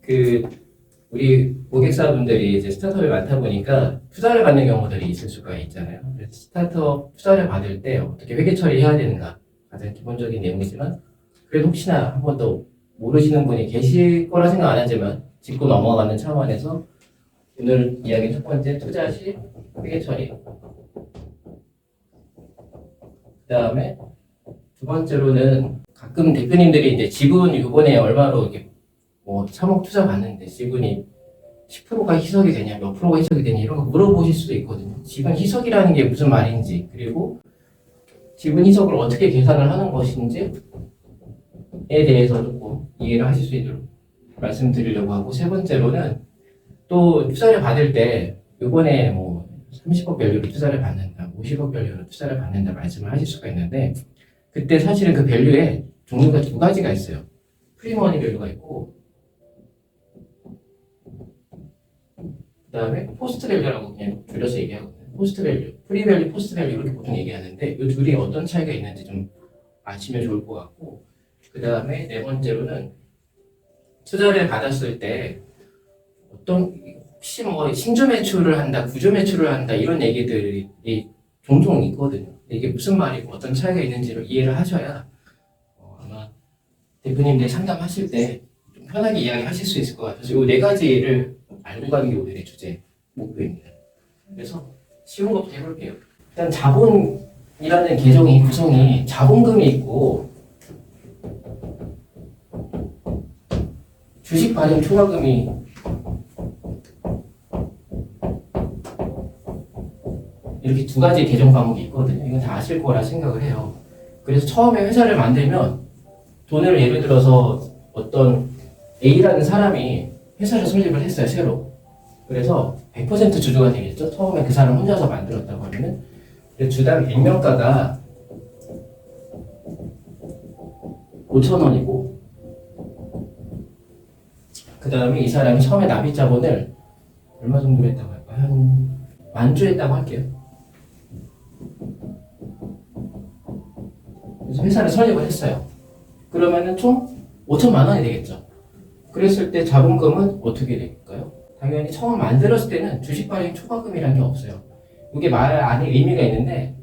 그 우리 고객사분들이 이제 스타트업이 많다 보니까 투자를 받는 경우들이 있을 수가 있잖아요. 그래서 스타트업 투자를 받을 때 어떻게 회계 처리해야 되는가 가장 기본적인 내용이지만 그래도 혹시나 한 번 더 모르시는 분이 계실 거라 생각 안 하지만 짚고 넘어가는 차원에서 오늘 이야기 첫 번째 투자 시 회계 처리. 그다음에 두 번째로는 가끔 대표님들이 이제 지분 요번에 얼마로 이렇게 뭐 3억 투자 받는데 지분이 10%가 희석이 되냐, 몇 프로가 희석이 되냐 이런 거 물어보실 수도 있거든요. 지분 희석이라는 게 무슨 말인지 그리고 지분 희석을 어떻게 계산을 하는 것인지에 대해서 조금 이해를 하실 수 있도록 말씀드리려고 하고 세 번째로는 또 투자를 받을 때 요번에 뭐 30억 밸류로 투자를 받는다, 50억 밸류로 투자를 받는다 말씀을 하실 수가 있는데 그때 사실은 그 밸류에 종류가 두 가지가 있어요. 프리머니 밸류가 있고 그 다음에 포스트 밸류라고 그냥 줄여서 얘기하거든요. 포스트 밸류, 프리 밸류, 포스트 밸류 이렇게 보통 얘기하는데 이 둘이 어떤 차이가 있는지 좀 아시면 좋을 것 같고 그 다음에 네 번째로는 투자를 받았을 때 어떤 혹시 뭐 신주 매출을 한다, 구조 매출을 한다 이런 얘기들이 종종 있거든요. 이게 무슨 말이고 어떤 차이가 있는지를 이해를 하셔야 아마 대표님들 상담하실 때 좀 편하게 이야기하실 수 있을 것 같아서 이 네 가지를 알고 가는 게 오늘의 주제 목표입니다. 그래서 쉬운 것부터 해볼게요. 일단 자본이라는 계정이 구성이 자본금이 있고 주식 발행 초과금이 이렇게 두 가지 계정 과목이 있거든요. 이건 다 아실 거라 생각을 해요. 그래서 처음에 회사를 만들면 돈을 예를 들어서 어떤 A라는 사람이 회사를 설립을 했어요, 새로. 그래서 100% 주주가 되겠죠. 처음에 그 사람 혼자서 만들었다고 하면은. 주당 액면가가 5,000원이고 그 다음에 이 사람이 처음에 납입 자본을 얼마 정도 했다고 할까요? 한 10,000주 했다고 할게요. 그래서 회사를 설립을 했어요. 그러면은 총 5천만 원이 되겠죠. 그랬을 때 자본금은 어떻게 될까요? 당연히 처음 만들었을 때는 주식 발행 초과금이라는 게 없어요. 이게 말 안에 의미가 있는데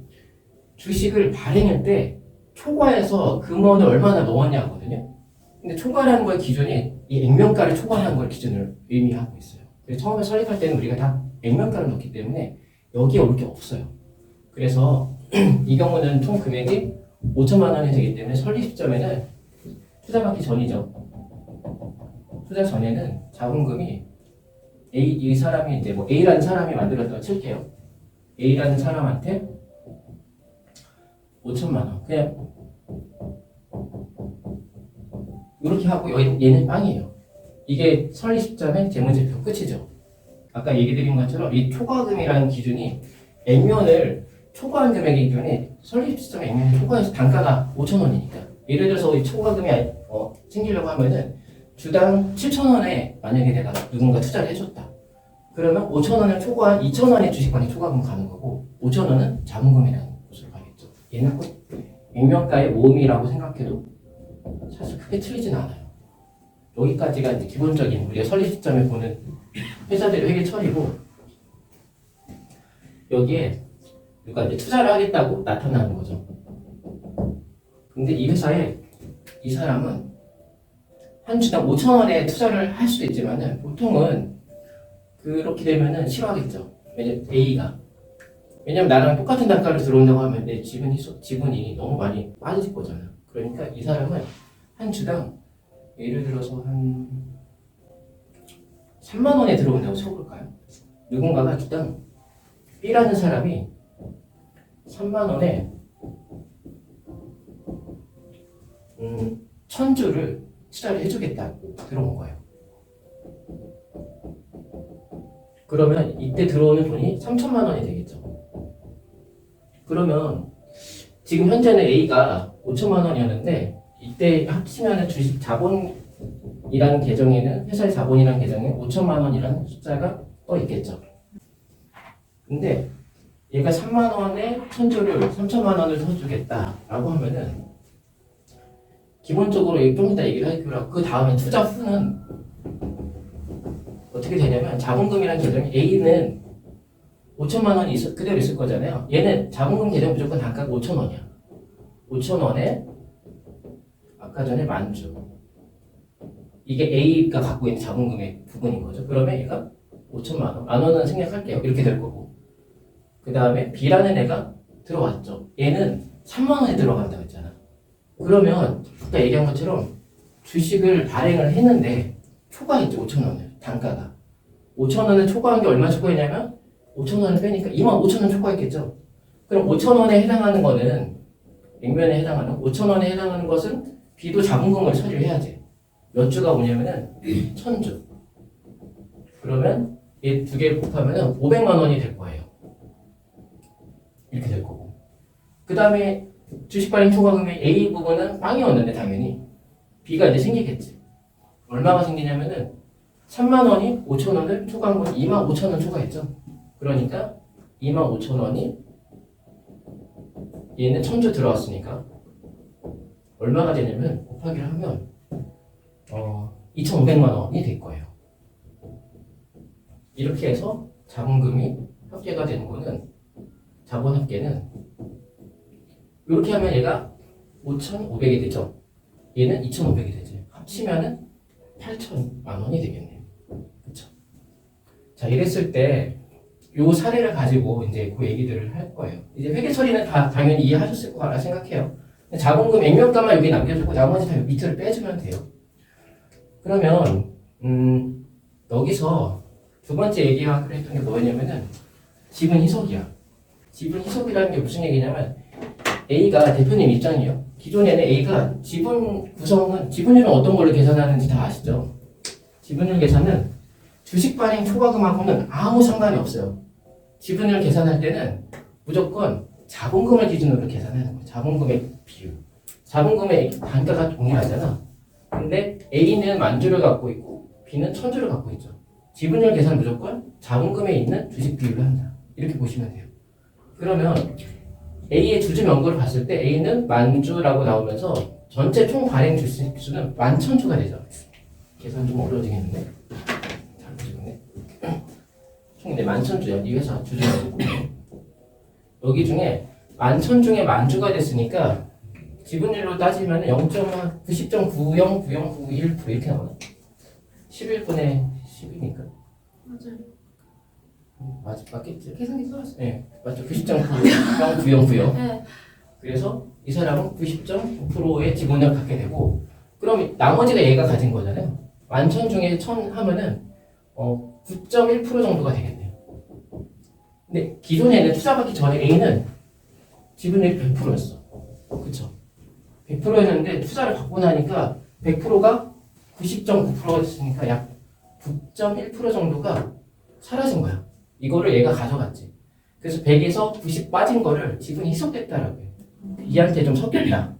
주식을 발행할 때 초과해서 금원을 얼마나 넣었냐 하거든요. 근데 초과라는 거의 기준이 이 액면가를 초과하는 걸 기준을 의미하고 있어요. 그래서 처음에 설립할 때는 우리가 다 액면가를 넣기 때문에 여기에 올 게 없어요. 그래서 이 경우는 총 금액이 5천만 원이 되기 때문에 설립 시점에는 투자 받기 전이죠. 투자 전에는 자본금이 이 사람이 이제 뭐 A라는 사람이 만들었다고 칠게요. A라는 사람한테 5천만 원 그냥 이렇게 하고 얘는 빵이에요. 이게 설립 시점의 재무제표 끝이죠. 아까 얘기 드린 것처럼 이 초과금이라는 기준이 액면을 초과한 금액의 기준이 설립 시점에 액면을 초과해서 단가가 5,000원이니까 예를 들어서 이 초과금이 생기려고 하면은 주당 7,000원에 만약에 내가 누군가 투자를 해줬다. 그러면 5,000원을 초과한 2,000원의 주식반이 초과금 가는 거고 5,000원은 자본금이라는 곳으로 가겠죠. 얘는 꼭 액면가의 모음이라고 생각해도 사실 크게 틀리진 않아요. 여기까지가 이제 기본적인 우리가 설립 시점에 보는 회사들의 회계 처리고 여기에 누가 이제 투자를 하겠다고 나타나는 거죠. 근데 이 회사에 이 사람은 한 주당 5,000원에 투자를 할 수도 있지만은 보통은 그렇게 되면은 싫어하겠죠. 왜냐면 A가 왜냐면 나랑 똑같은 단가를 들어온다고 하면 내 지분이 너무 많이 빠질 거잖아요. 그러니까 이 사람은 한 주당 예를 들어서 한 3만 원에 들어온다고 쳐볼까요? 누군가가 주당 B라는 사람이 3만 원에 1,000주를 투자를 해주겠다고 들어온 거예요. 그러면 이때 들어오는 돈이 3천만 원이 되겠죠. 그러면 지금 현재는 A가 5천만 원이었는데 이때 합치면 주식 자본이라는 계정에는 회사의 자본이라는 계정에 5천만 원이라는 숫자가 떠 있겠죠. 근데 얘가 3만 원에 1,000주를 3천만 원을 써주겠다라고 하면은 기본적으로 좀 이따 얘기를 하기로 하고 그 다음에 투자 후는 어떻게 되냐면 자본금이라는 계정이 A는 5천만 원이 그대로 있을 거잖아요. 얘는 자본금 계정 무조건 단가가 5천 원이야. 5천 원에 아까 전에 만주. 이게 A가 갖고 있는 자본금의 부분인 거죠. 그러면 얘가 5천만 원. 만 원은 생략할게요. 이렇게 될 거고. 그 다음에 B라는 애가 들어왔죠. 얘는 3만 원에 들어간다고 했잖아. 그러면 아까 얘기한 것처럼 주식을 발행을 했는데 초과했죠. 5천 원을. 단가가. 5천 원을 초과한 게 얼마 초과했냐면 5천 원을 빼니까 2만 5천 원 초과했겠죠. 그럼 5천 원에 해당하는 거는 액면에 해당하는 5천 원에 해당하는 것은 B도 자본금을 처리를 해야지. 몇 주가 오냐면은 1000주. 그러면 이 두 개를 곱하면은 500만 원이 될 거예요. 이렇게 될 거고. 그 다음에 주식 발행 초과금의 A 부분은 빵이었는데 당연히 B가 이제 생기겠지. 얼마가 생기냐면은 3만 원이 5천 원을 초과한 건 2만 5천 원 초과했죠. 그러니까 2만 5천 원이 얘는 1000주 들어왔으니까 얼마가 되냐면 곱하기를 하면 2,500만 원이 될 거예요. 이렇게 해서 자본금이 합계가 되는 거는 자본 합계는 이렇게 하면 얘가 5,500이 되죠. 얘는 2,500이 되지. 합치면은 8천만 원이 되겠네요. 그렇죠? 자, 이랬을 때 요 사례를 가지고 이제 그 얘기들을 할 거예요. 이제 회계 처리는 다 당연히 이해하셨을 거라 생각해요. 자본금 액면가만 여기 남겨주고 나머지 다 밑으로 빼주면 돼요. 그러면 여기서 두 번째 얘기하기로 했던 게 뭐냐면은 지분 희석이야. 지분 희석이라는 게 무슨 얘기냐면 A가 대표님 입장이에요. 기존에는 A가 지분 구성은 지분율은 어떤 걸로 계산하는지 다 아시죠? 지분율 계산은 주식 발행 초과금하고는 아무 상관이 없어요. 지분율 계산할 때는 무조건 자본금을 기준으로 계산하는 거예요. 자본금의 비율. 자본금의 단가가 동일하잖아. 근데 A는 만주를 갖고 있고 B는 천주를 갖고 있죠. 지분율 계산 무조건 자본금에 있는 주식 비율로 한다. 이렇게 보시면 돼요. 그러면 A의 주주 명부를 봤을 때 A는 만주라고 나오면서 전체 총 발행 주식수는 11,000주가 되죠. 계산 좀 어려워지겠는데? 잘 보시겠네. 총 이제 11,000주야. 이 회사 주주 명부. 여기 중에 11,000 중에 만주가 됐으니까 지분율로 따지면 90.909091% 이렇게 나오네. 11분의 10이니까. 맞아요. 맞겠지? 계산기 써왔어요. 네, 맞죠. 90.9090. 네. 그래서 이 사람은 90.9%의 지분을 갖게 되고, 그럼 나머지가 얘가 가진 거잖아요. 11,000 중에 1000 하면은 9.1% 정도가 되겠네요. 근데 기존에는 투자받기 전에 A는 지분율이 100%였어. 그쵸? 100%였는데 투자를 받고 나니까 100%가 90.9%가 됐으니까 약 9.1% 정도가 사라진 거야. 이거를 얘가 가져갔지. 그래서 100에서 90 빠진 거를 지분이 희석됐다라고 해요. 얘한테 좀 섞였다.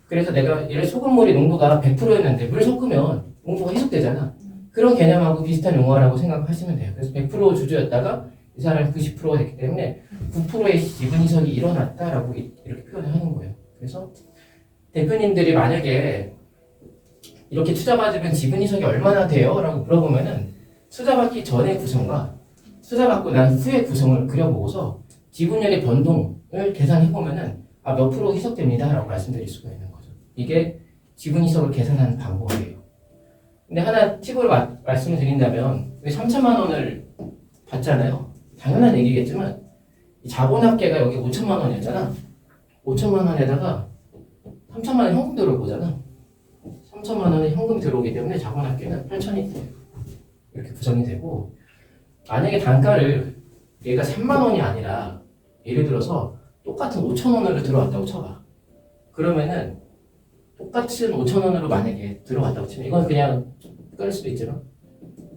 그래서 내가 얘를 소금물의 농도가 100%였는데 물을 섞으면 농도가 희석되잖아. 그런 개념하고 비슷한 용어라고 생각하시면 돼요. 그래서 100% 주주였다가 이 사람이 90%가 됐기 때문에 9%의 지분 희석이 일어났다라고 이렇게 표현을 하는 거예요. 그래서 대표님들이 만약에 이렇게 투자받으면 지분 희석이 얼마나 돼요? 라고 물어보면은 투자받기 전의 구성과 투자받고 난 후의 구성을 그려보고서 지분율의 변동을 계산해보면은 몇 프로 희석됩니다 라고 말씀드릴 수가 있는 거죠. 이게 지분 희석을 계산하는 방법이에요. 근데 하나 팁을 말씀을 드린다면 3천만 원을 받잖아요. 당연한 얘기겠지만 이 자본합계가 여기 5천만 원이었잖아. 5천만 원에다가 3천만 원 현금 들어올 거잖아. 3천만 원의 현금이 들어오기 때문에 자본합계는 8천이 이렇게 구성이 되고, 만약에 단가를 얘가 3만 원이 아니라 예를 들어서 똑같은 5천 원으로 들어왔다고 쳐봐. 그러면은 똑같은 5천 원으로 만약에 들어왔다고 치면 이건 그냥 헷갈릴 수도 있지만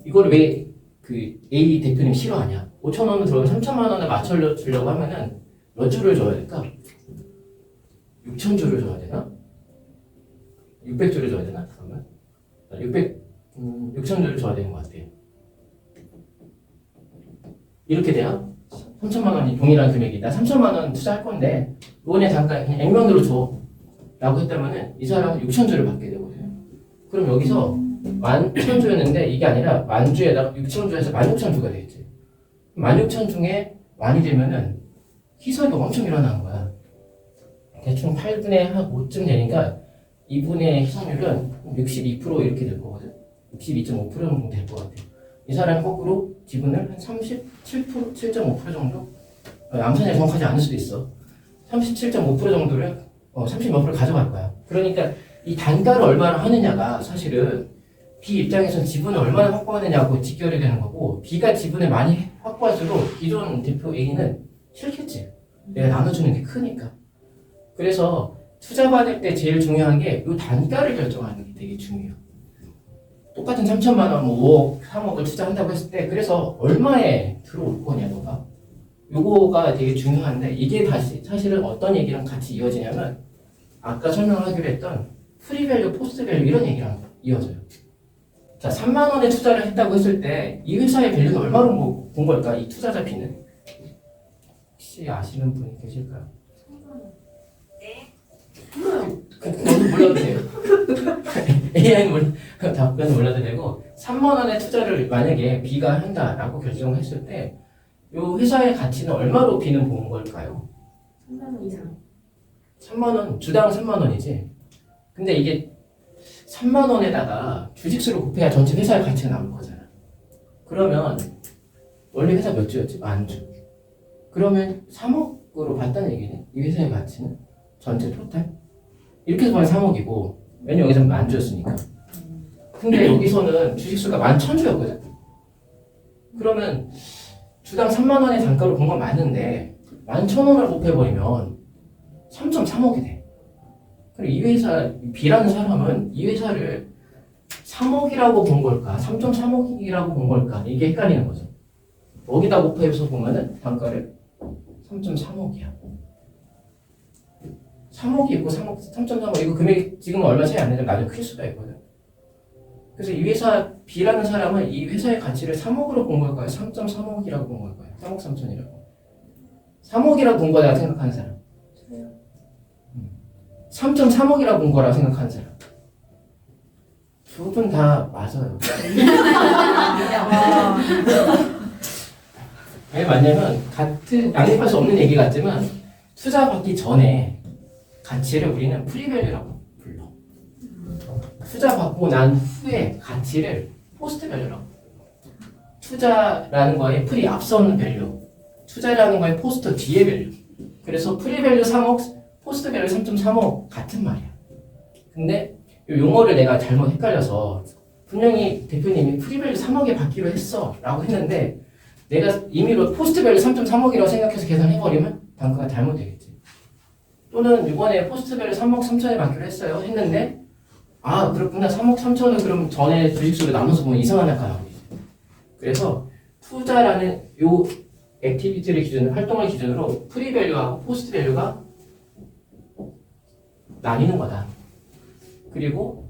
이걸 왜 그 A 대표님 싫어하냐? 5천 원으로 들어오면 3천만 원을 맞춰주려고 하면은 몇 주를 줘야 될까? 6천 주를 줘야 되나? 600주를 줘야 되나? 잠깐만. 6천 주를 줘야 되는 것 같아요. 이렇게 돼야 3천만 원이 동일한 금액이, 나 3천만 원 투자할 건데 이번에 잠깐 그냥 액면으로 줘 라고 했다면은 이 사람은 6천 주를 받게 되거든요. 그럼 여기서 11,000주였는데 이게 아니라 만주에다가 6,000주에서 16,000주가 되겠지. 16,000 중에 만이 되면은 희석이 엄청 일어나는 거야. 대충 8분의 한 5쯤 되니까 이분의 희석률은 62% 이렇게 될 거거든. 62.5% 정도 될 것 같아. 이 사람이 거꾸로 지분을 한 37%, 7.5% 정도? 암산이 정확하지 않을 수도 있어. 37.5% 정도를 30몇 프로 가져갈 거야. 그러니까 이 단가를 얼마나 하느냐가 사실은 B 입장에서는 지분을 얼마나 확보하느냐고 직결이 되는 거고, B가 지분을 많이 확보할수록 기존 대표 A는 싫겠지. 내가 나눠주는 게 크니까. 그래서 투자 받을 때 제일 중요한 게 이 단가를 결정하는 게 되게 중요해요. 똑같은 3천만 원, 5억, 3억을 투자한다고 했을 때 그래서 얼마에 들어올 거냐 너가. 요거가 되게 중요한데 이게 다시 사실은 어떤 얘기랑 같이 이어지냐면 아까 설명하기로 했던 프리밸류, 포스트밸류 이런 얘기랑 이어져요. 자, 3만 원에 투자를 했다고 했을 때 이 회사의 밸류는 얼마로 본 걸까? 이 투자자 B는 혹시 아시는 분이 계실까요? 그건 몰라도 돼요. AI는 답변은 몰라도 되고 3만 원의 투자를 만약에 B가 한다라고 결정했을 때 이 회사의 가치는 얼마로 B는 본 걸까요? 3만 원 이상. 3만 원, 주당 3만 원이지. 근데 이게 3만 원에다가 주식수를 곱해야 전체 회사의 가치가 나올 거잖아. 그러면 원래 회사 몇 주였지? 만주. 그러면 3억으로 봤다는 얘기네. 이 회사의 가치는 전체 토탈. 이렇게 보면 3억이고 왜냐면 여기서 만주였으니까. 근데 여기서는 주식수가 11,000주였거든. 그러면 주당 3만 원의 단가로 본 건 맞는데 11,000원을 곱해버리면 3.3억이 돼. 그리고 이 회사 B라는 사람은 이 회사를 3억이라고 본 걸까 3.3억이라고 본 걸까 이게 헷갈리는 거죠. 여기다 곱해서 보면은 단가를 3.3억이야. 3억이 있고 3.3억 이거 금액이 지금 얼마 차이 안 나는데 나중에 클 수가 있거든. 그래서 이 회사 B라는 사람은 이 회사의 가치를 3억으로 본 걸까요? 3.3억이라고 본 걸까요? 3억 3천이라고. 3억이라고 본 거라고 생각하는 사람. 3.3억이라고 본 거라고 생각하는 사람. 두 분 다 맞아요. 왜 맞냐면 같은 양립할 수 없는 얘기 같지만 투자 받기 전에 가치를 우리는 프리밸류라고 불러. 투자 받고 난 후에 가치를 포스트밸류라고. 투자라는 거에 프리 앞서는 밸류, 투자라는 거에 포스트 뒤에 밸류. 그래서 프리밸류 3억, 포스트밸류 3.3억 같은 말이야. 근데 이 용어를 내가 잘못 헷갈려서 분명히 대표님이 프리밸류 3억에 받기로 했어 라고 했는데 내가 임의로 포스트밸류 3.3억이라고 생각해서 계산해버리면 단가가 잘못되겠지. 또는 이번에 포스트밸류 3억 3천에 받기로 했어요 했는데 아 그렇구나 3억 3천을 그럼 전에 주식수로 나눠서 보면 이상한 단가 나오겠지. 그래서 투자라는 요 액티비티를 기준으로 활동을 기준으로 프리밸류하고 포스트밸류가 나뉘는 거다. 그리고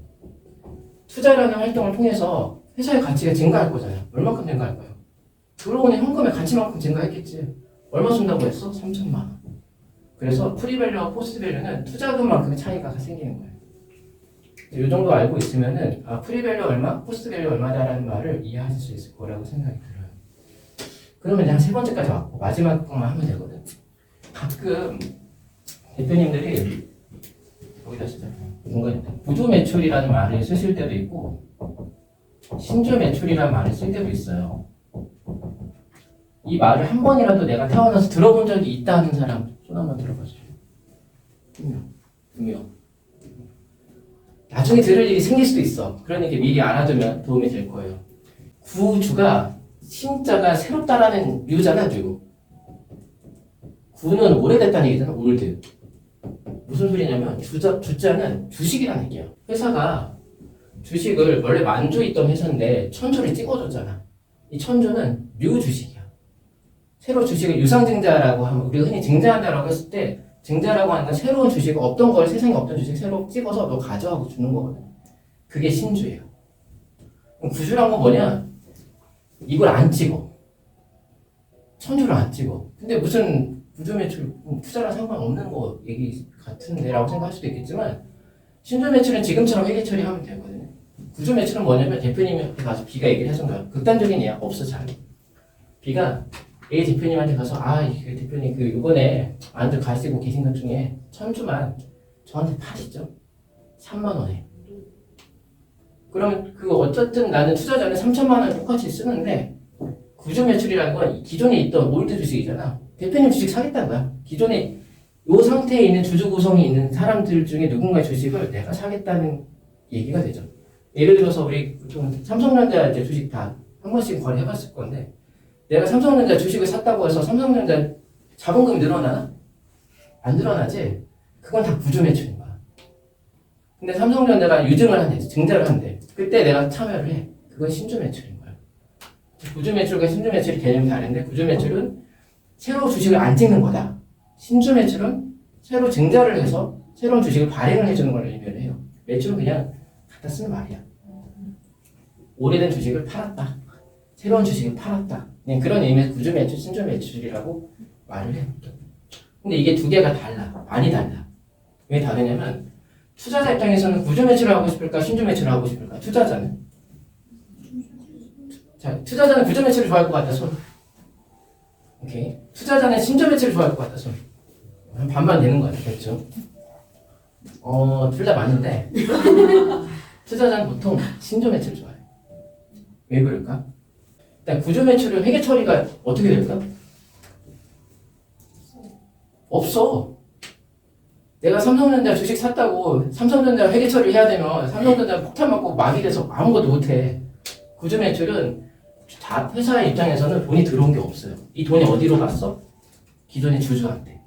투자라는 활동을 통해서 회사의 가치가 증가할 거잖아요. 얼마큼 증가할까요? 들어오는 현금의 가치만큼 증가했겠지. 얼마 준다고 했어? 3천만 원. 그래서 프리밸류와 포스트밸류는 투자금만큼의 차이가 생기는 거예요. 이 정도 알고 있으면은 프리밸류 얼마, 포스트밸류 얼마다라는 말을 이해하실 수 있을 거라고 생각이 들어요. 그러면 이제 한 세 번째까지 왔고 마지막 것만 하면 되거든. 가끔 대표님들이 여기다 쓰자. 구조 매출이라는 말을 쓰실 때도 있고 신주 매출이라는 말을 쓸 때도 있어요. 이 말을 한 번이라도 내가 태어나서 들어본 적이 있다는 사람 손 한번 들어봐주세요. 분명. 나중에 들을 일이 생길 수도 있어. 그러니까 미리 알아두면 도움이 될 거예요. 구주가 신자가 새롭다라는 류잖아, 류. 구는 오래됐다는 얘기잖아, 올드. 무슨 소리냐면 주자는 주식이라는 얘기야. 회사가 주식을 원래 만주 있던 회사인데 천주를 찍어줬잖아. 이 천주는 류 주식이야. 새로 주식을 유상증자라고 하면 우리가 흔히 증자한다라고 했을 때 증자라고 하는 건 새로운 주식을 없던 걸 세상에 없던 주식 새로 찍어서 너 가져가고 주는 거거든. 그게 신주예요. 그럼 구주란 건 뭐냐? 이걸 안 찍어. 천주를 안 찍어. 근데 무슨 구주 매출 투자랑 상관없는 거 얘기 같은데라고 생각할 수도 있겠지만 신주 매출은 지금처럼 회계 처리하면 되거든요. 구조 매출은 뭐냐면 대표님한테 가서 B가 얘기를 해준 거야. 극단적인 예약 없어 잘. B가 A 대표님한테 가서 그 대표님 그 이번에 안들 가시고 계신 것 중에 천주만 저한테 파시죠. 3만 원에. 그러면 그 어쨌든 나는 투자 전에 3천만 원 똑같이 쓰는데 구조 매출이라는 건 기존에 있던 올드 주식이잖아. 대표님 주식 사겠다는 거야. 기존에 이 상태에 있는 주주 구성이 있는 사람들 중에 누군가의 주식을 내가 사겠다는 얘기가 되죠. 예를 들어서 우리 보통 삼성전자 이제 주식 다 한 번씩 거래해봤을 건데 내가 삼성전자 주식을 샀다고 해서 삼성전자 자본금이 늘어나나? 안 늘어나지? 그건 다 구조 매출인 거야. 근데 삼성전자가 유증을 한대, 증자를 한대. 그때 내가 참여를 해. 그건 신주 매출인 거야. 구조 매출과 신주 매출이 개념이 다른데 구조 매출은 새로 주식을 안 찍는 거다. 신주 매출은 새로 증자를 해서 새로운 주식을 발행을 해주는 걸 의미를 해요. 매출은 그냥 갖다 쓰는 말이야. 오래된 주식을 팔았다. 새로운 주식을 팔았다. 그냥 그런 의미에서 구조 매출, 신주 매출이라고 말을 해. 근데 이게 두 개가 달라. 많이 달라. 왜 다르냐면 투자자 입장에서는 구조 매출을 하고 싶을까, 신주 매출을 하고 싶을까? 투자자는? 자, 투자자는 구조 매출을 좋아할 것 같다. 손. 오케이. 투자자는 신주 매출을 좋아할 것 같다. 손. 한 반반 되는 거 같아. 그렇죠? 둘 다 맞는데 투자자는 보통 신주 매출을 좋아해. 왜 그럴까? 일단 구조 매출은 회계 처리가 어떻게 될까? 없어. 내가 삼성전자 주식 샀다고 삼성전자 회계 처리를 해야 되면 삼성전자 폭탄 맞고 마비돼서 아무것도 못해. 구조 매출은 다 회사의 입장에서는 돈이 들어온 게 없어요. 이 돈이 어디로 갔어? 기존의 주주한테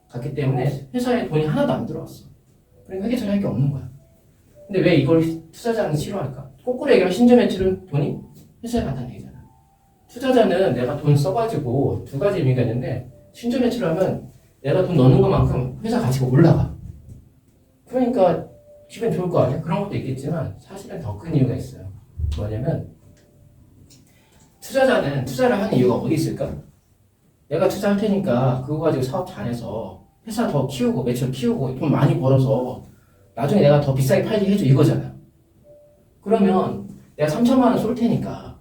갔기 때문에 회사에 돈이 하나도 안 들어왔어. 그러니까 회계 처리할 게 없는 거야. 근데 왜 이걸 투자자는 싫어할까? 거꾸로 얘기하면 신주 매출은 돈이 회사에 간다는 얘기잖아. 투자자는 내가 돈 써가지고 두 가지 의미가 있는데 신주 매출하면 내가 돈 넣는 것만큼 회사 가치가 올라가. 그러니까 기분 좋을 거 아니야? 그런 것도 있겠지만 사실은 더 큰 이유가 있어요. 뭐냐면 투자자는 투자를 하는 이유가 어디 있을까? 내가 투자할 테니까 그거 가지고 사업 잘해서 회사 더 키우고 매출 키우고 돈 많이 벌어서 나중에 내가 더 비싸게 팔게 해줘 이거잖아. 그러면 내가 3천만 원 쏠 테니까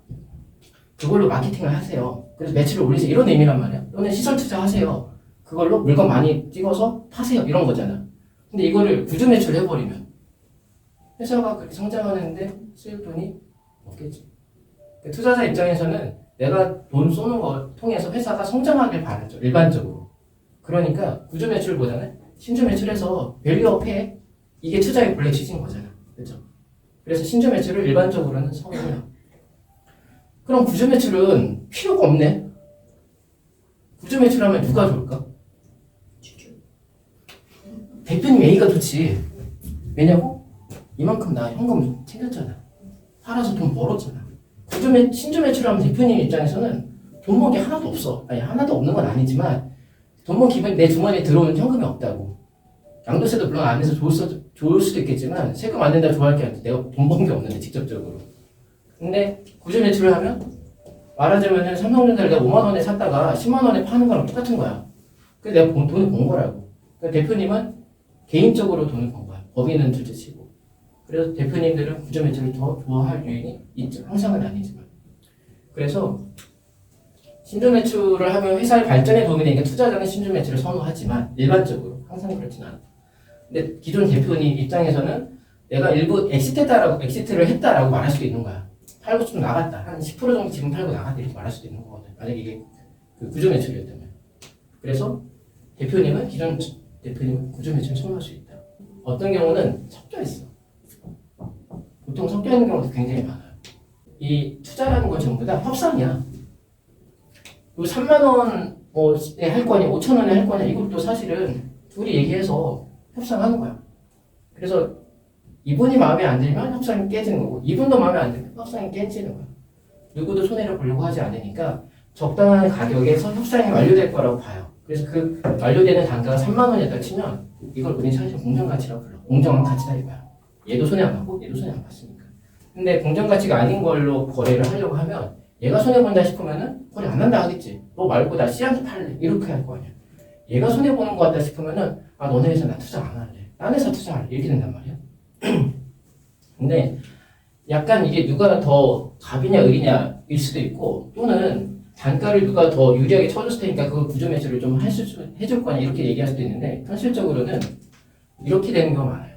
그걸로 마케팅을 하세요. 그래서 매출을 올리세요. 이런 의미란 말이야. 또는 시설 투자하세요. 그걸로 물건 많이 찍어서 파세요. 이런 거잖아. 근데 이거를 구조 매출을 해버리면 회사가 그렇게 성장하는데 쓸 돈이 없겠지. 투자자 입장에서는 내가 돈 쏘는 거 통해서 회사가 성장하길 바라죠. 일반적으로. 그러니까 구조 매출보다는 신주 매출해서 밸류업해. 이게 투자의 본래 취지인 거잖아. 그렇죠? 그래서 신주 매출을 일반적으로는 선호해요. 그럼 구조 매출은 필요가 없네. 구조 매출하면 누가 좋을까? 대표님 A가 좋지. 왜냐고? 이만큼 나 현금 챙겼잖아. 팔아서 돈 벌었잖아. 신주 매출하면 대표님 입장에서는 돈 번 게 하나도 없어. 아니 하나도 없는 건 아니지만 돈 번 기분이 내 주머니에 들어오는 현금이 없다고. 양도세도 물론 안 내서 좋을 수도 있겠지만 세금 안 낸다 좋아할 게 아니라 내가 돈 번 게 없는데 직접적으로. 근데 구조 매출을 하면 말하자면 삼성전자를 내가 5만 원에 샀다가 10만 원에 파는 거랑 똑같은 거야. 그래서 내가 돈을 번 거라고. 그러니까 대표님은 개인적으로 돈을 번 거야. 법인은 둘째치고. 그래서 대표님들은 구조 매출을 더 좋아할 요인이 있죠. 항상은 아니지만. 그래서 신주 매출을 하면 회사의 발전에 도움이 되니까 투자자는 신주 매출을 선호하지만 일반적으로 항상 그렇진 않아. 근데 기존 대표님 입장에서는 내가 일부 엑시트를 했다라고 말할 수도 있는 거야. 팔고 좀 나갔다. 한 10% 정도 지분 팔고 나갔다 이렇게 말할 수도 있는 거거든. 만약에 이게 그 구조 매출이었다면. 그래서 기존 대표님은 구조 매출을 선호할 수 있다. 어떤 경우는 섞여 있어. 보통 섞여 있는 경우도 굉장히 많아요. 이 투자라는 건 전부 다 협상이야. 요 3만 원에 할 거냐, 5천 원에 할 거냐, 이것도 사실은 둘이 얘기해서 협상하는 거야. 그래서 이분이 마음에 안 들면 협상이 깨지는 거고, 이분도 마음에 안 들면 협상이 깨지는 거야. 누구도 손해를 보려고 하지 않으니까 적당한 가격에서 협상이 완료될 거라고 봐요. 그래서 그 완료되는 단가가 3만 원이었다 치면 이걸 우리는 사실 공정가치라고 불러. 공정한 가치다 이거야. 얘도 손해 안 받고 얘도 손해 안 받으니까. 근데 공정가치가 아닌 걸로 거래를 하려고 하면 얘가 손해본다 싶으면은 거래 안 한다 하겠지. 너 말고 나 C한테 팔래. 이렇게 할 거 아니야. 얘가 손해보는 것 같다 싶으면은 너네 회사 나 투자 안 할래. 딴 회사 투자할래. 이렇게 된단 말이야. 근데 약간 이게 누가 더 갑이냐 을이냐 일 수도 있고 또는 단가를 누가 더 유리하게 쳐줬을 테니까 그걸 구조 매출을 좀 해줄 거냐 이렇게 얘기할 수도 있는데 현실적으로는 이렇게 되는 경우가 많아요.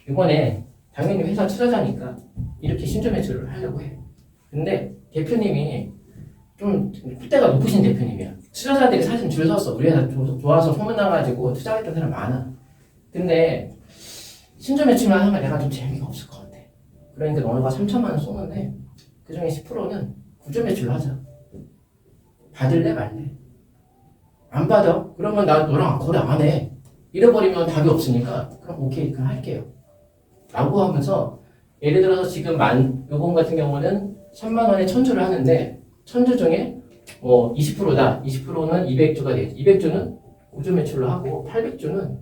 이번에 당연히 회사 투자자니까 이렇게 신조 매출을 하려고 해. 근데 대표님이 좀 콧대가 높으신 대표님이야. 투자자들이 사실 줄 섰어. 우리 회사 좋아서 소문나가지고 투자했던 사람 많아. 근데 신조 매출만 하면 내가 좀 재미가 없을 것 같아. 그러니까 너네가 3천만 원 쏘는데 그중에 10%는 구조 매출로 하자. 받을래 말래? 안 받아? 그러면 나 너랑 거래 안 해. 잃어버리면 답이 없으니까 그럼 오케이 그럼 할게요. 라고 하면서 예를 들어서 지금 요번 같은 경우는 3만 원에 1000주를 하는데 1000주 중에 20%다. 20%는 200주가 되지. 200주는 구조 매출로 하고 800주는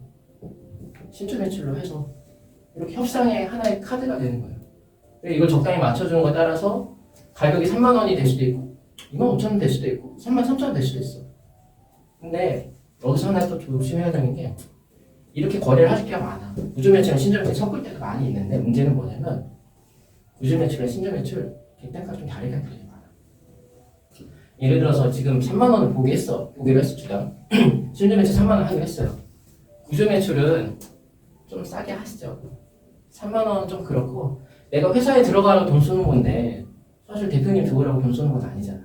신주 매출로 해서 이렇게 협상의 하나의 카드가 되는 거예요. 이걸 적당히 맞춰주는 거에 따라서 가격이 3만 원이 될 수도 있고 2만 5천 원 될 수도 있고 3만 3천 원 될 수도 있어. 근데 여기서 하나 또 조심해야 되는 게 이렇게 거래를 하실 때가 많아. 구조 매출과 신주 매출 섞을 때도 많이 있는데 문제는 뭐냐면 구조 매출과 신주 매출 객단가 좀 다르게 할 때가 많아. 예를 들어서 지금 3만 원을 보기로 했어 주당. 신주 매출 3만 원 하기로 했어요. 구조 매출은 좀 싸게 하시죠. 3만 원은 좀 그렇고 내가 회사에 들어가서 돈 쓰는 건데 사실 대표님 좋으라고 돈 쓰는 건 아니잖아.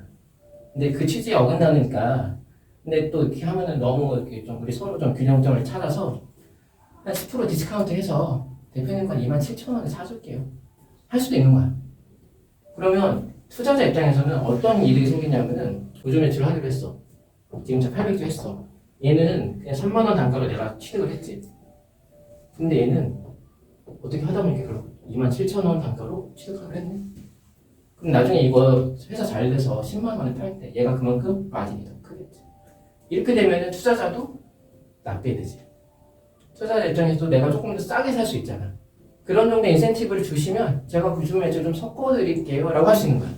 근데 그 취지에 어긋나니까 근데 또 이렇게 하면은 너무 이렇게 좀 우리 서로 좀 균형점을 찾아서 한 10% 디스카운트 해서 대표님 건 27,000원에 사줄게요. 할 수도 있는 거야. 그러면 투자자 입장에서는 어떤 이득이 생기냐면은 구조 매출을 하기로 했어. 지금 저 800주 했어. 얘는 그냥 3만 원 단가로 내가 취득을 했지. 근데 얘는 어떻게 하다 보니까 그럼 27,000원 단가로 취득하기로 했네. 그럼 나중에 이거 회사 잘 돼서 10만 원에 팔 때 얘가 그만큼 마진이 더 크겠지. 이렇게 되면은 투자자도 납부해야 되지. 투자자 입장에서도 내가 조금 더 싸게 살 수 있잖아. 그런 정도의 인센티브를 주시면 제가 구조 매출 좀 섞어드릴게요 라고 할 수 있는 거야.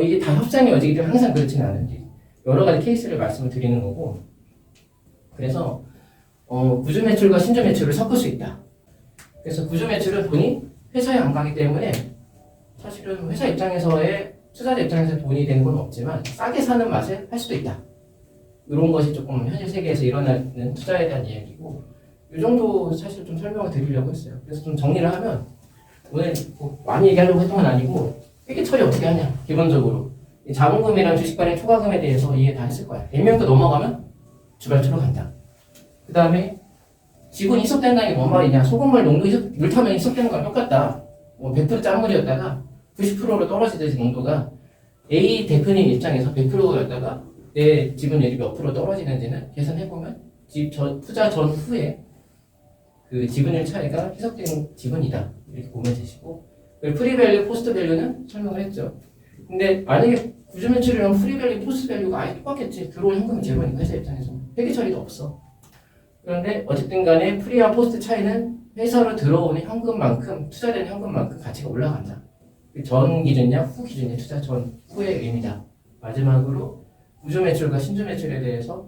이게 다 협상의 여지이기 때문에 항상 그렇지는 않은지 여러 가지 케이스를 말씀을 드리는 거고 그래서 구조 매출과 신조 매출을 섞을 수 있다. 그래서 구조 매출은 돈이 회사에 안 가기 때문에 사실은 회사 입장에서의 투자자 입장에서 돈이 되는 건 없지만 싸게 사는 맛에 할 수도 있다. 이런 것이 조금 현실 세계에서 일어나는 투자에 대한 이야기고 이 정도 사실 좀 설명을 드리려고 했어요. 그래서 좀 정리를 하면 오늘 뭐 많이 얘기하려고 했던 건 아니고 회계 처리 어떻게 하냐 기본적으로 자본금이랑 주식발행 초과금에 대해서 이해 다 했을 거야. 100명도 넘어가면 주발초로 간다. 그 다음에 지분 희석된다는 게 뭔 말이냐. 소금물 농도 물 타면 희석되는 거랑 똑같다. 100% 짠물이었다가 90%로 떨어지듯이 농도가 A 대표님 입장에서 100%였다가 내 지분율이 몇 프로 떨어지는지는 계산해보면 투자 전후에 그 지분율 차이가 희석된 지분이다. 이렇게 보면 되시고 프리밸류, 포스트밸류는 설명을 했죠. 근데 만약에 구조 매출이랑 프리밸류, 포스트밸류가 아예 똑같겠지. 들어온 현금이 제로니까 회사 입장에서 회계 처리도 없어. 그런데 어쨌든 간에 프리와 포스트 차이는 회사로 들어오는 현금만큼 투자되는 현금만큼 가치가 올라간다. 전 기준이냐 후 기준이냐 투자 전 후의 의미다. 마지막으로 구조 매출과 신조 매출에 대해서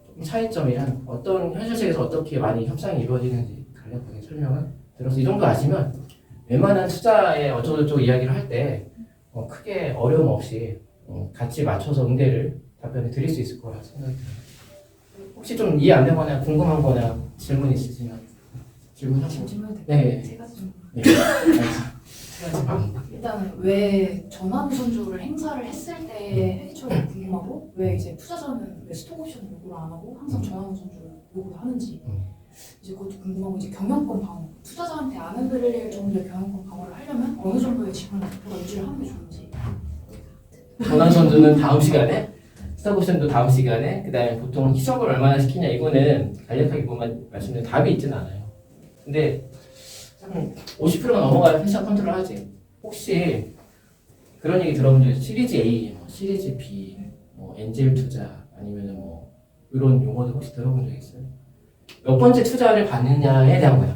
조금 차이점이란 어떤 현실 세계에서 어떻게 많이 협상이 이루어지는지 간략하게 설명을 들어서 이 정도 아시면 웬만한 투자에 어쩌고저쩌고 이야기를 할 때 크게 어려움 없이 같이 맞춰서 응대를 답변을 드릴 수 있을 거라 생각이 듭니다. 혹시 좀 이해 안 되거나 궁금한 거나 질문 있으시면 질문하시면 네. 제가 좀 네. 일단은 왜 전환우선주를 행사를 했을 때 회계처리가 궁금하고 왜 이제 투자자는 왜 스톡옵션 요구를 안 하고 항상 전환우선주를 요구를 하는지 이제 그것도 궁금하고 이제 경영권 방어 투자자한테 안 흔들릴 정도의 경영권 방어를 하려면 어느 정도의 지분 목표가 유지를 하는 게 좋은지 전환선두는 다음 시간에 스톡옵션도 다음 시간에 그 다음에 보통 희석을 얼마나 시키냐 이거는 간략하게 보면 말씀드린 답이 있지는 않아요. 근데 50%가 넘어가야 회사 컨트롤 하지. 혹시 그런 얘기 들어본 적 있어요? 시리즈 A, 시리즈 B, 엔젤 투자 아니면 이런 용어들 혹시 들어본 적 있어요? 몇 번째 투자를 받느냐에 대한 거야.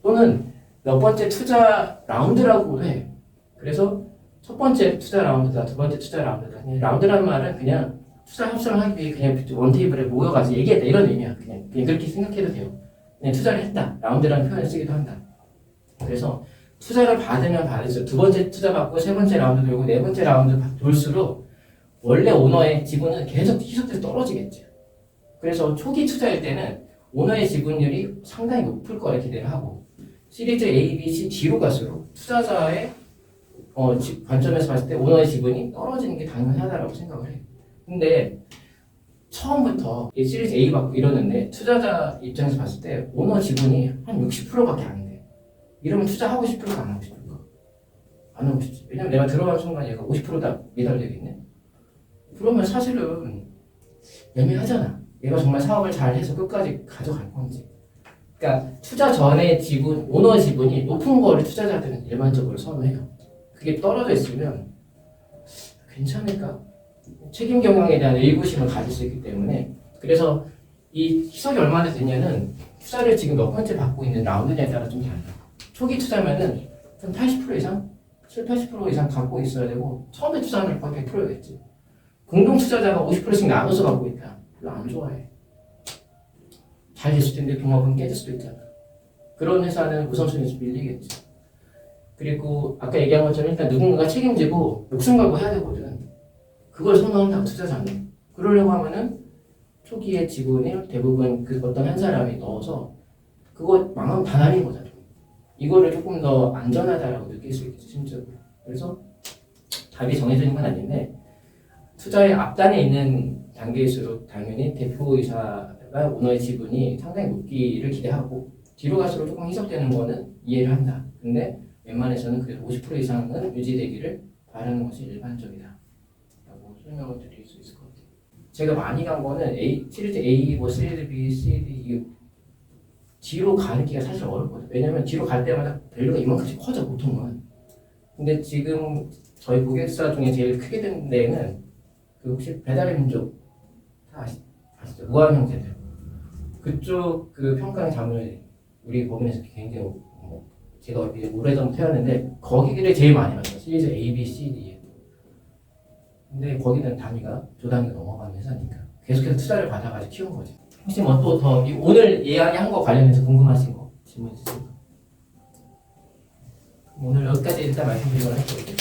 또는 몇 번째 투자 라운드라고 해. 그래서 첫 번째 투자 라운드다, 두 번째 투자 라운드다. 라운드라는 말은 그냥 투자 협상을 하기 위해 그냥 원 테이블에 모여가지고 얘기했다 이런 의미야. 그냥 그렇게 생각해도 돼요. 그냥 투자를 했다. 라운드라는 표현을 쓰기도 한다. 그래서 투자를 받으면 받을수록 두 번째 투자 받고 세 번째 라운드 돌고 네 번째 라운드 돌수록 원래 오너의 지분은 계속 희석돼서 떨어지겠죠. 그래서 초기 투자일 때는 오너의 지분율이 상당히 높을 거라 기대를 하고 시리즈 A, B, C, D로 갈수록 투자자의 관점에서 봤을 때 오너의 지분이 떨어지는 게 당연하다라고 생각을 해요. 근데 처음부터 이 시리즈 A 받고 이러는데 투자자 입장에서 봤을 때 오너 지분이 한 60%밖에 안 돼. 이러면 투자하고 싶을까 안 하고 싶을까? 안 하고 싶지. 왜냐면 내가 들어간 순간 얘가 50%다 매달리겠네. 그러면 사실은 애매하잖아. 얘가 정말 사업을 잘 해서 끝까지 가져갈 건지. 그러니까 투자 전에 지분, 오너 지분이 높은 거를 투자자들은 일반적으로 선호해요. 그게 떨어져 있으면 괜찮을까? 책임 경영에 대한 의구심을 가질 수 있기 때문에 그래서 이 희석이 얼마나 되냐는 투자를 지금 몇 번째 받고 있는 라운드냐에 따라 좀 달라. 초기 투자면은 한 80% 이상? 80% 이상 갖고 있어야 되고 처음에 투자하면 거의 100%겠지. 공동 투자자가 50%씩 나눠서 갖고 있다. 별로 안 좋아해. 잘 됐을 텐데 동업은 깨질 수도 있잖아. 그런 회사는 우선순위에서 밀리겠지. 그리고 아까 얘기한 것처럼 일단 누군가가 책임지고 목숨 걸고 해야 되거든. 그걸 선호한다고 투자자는. 그러려고 하면은 초기에 지분을 대부분 그 어떤 한 사람이 넣어서 그거 망하면 다 날린 거잖아. 이거를 조금 더 안전하다라고 느낄 수 있겠지, 심적으로. 그래서 답이 정해져 있는 건 아닌데 투자의 앞단에 있는 단계일수록 당연히 대표이사가 오너의 지분이 상당히 높기를 기대하고 뒤로 갈수록 조금 희석되는 거는 이해를 한다. 근데 웬만해서는 그래도 50% 이상은 유지되기를 바라는 것이 일반적이다 라고 설명을 드릴 수 있을 것 같아요. 제가 많이 간 거는 시리즈 A, 뭐 시리즈 B, C, D 뒤로 가는 기가 사실 어렵거든요. 왜냐면 뒤로 갈 때마다 밸류가 이만큼씩 커져 보통은. 근데 지금 저희 고객사 중에 제일 크게 된 데는 그 혹시 배달의 민족 다 아시죠? 무한 형제들 그쪽 그 평가랑 자문을 우리 법인에서 굉장히 제가 이제 오래전부터 해왔는데 거기를 제일 많이 봤어요. 시리즈 A, B, C, D. 근데 거기는 단위가 조 단위가 넘어가는 회사니까 계속해서 투자를 받아가지고 키운 거죠. 혹시 뭐 또 더 오늘 이야기한 거 관련해서 궁금하신 거 질문 있으신가요? 오늘 여기까지 일단 말씀드리도록 할게요.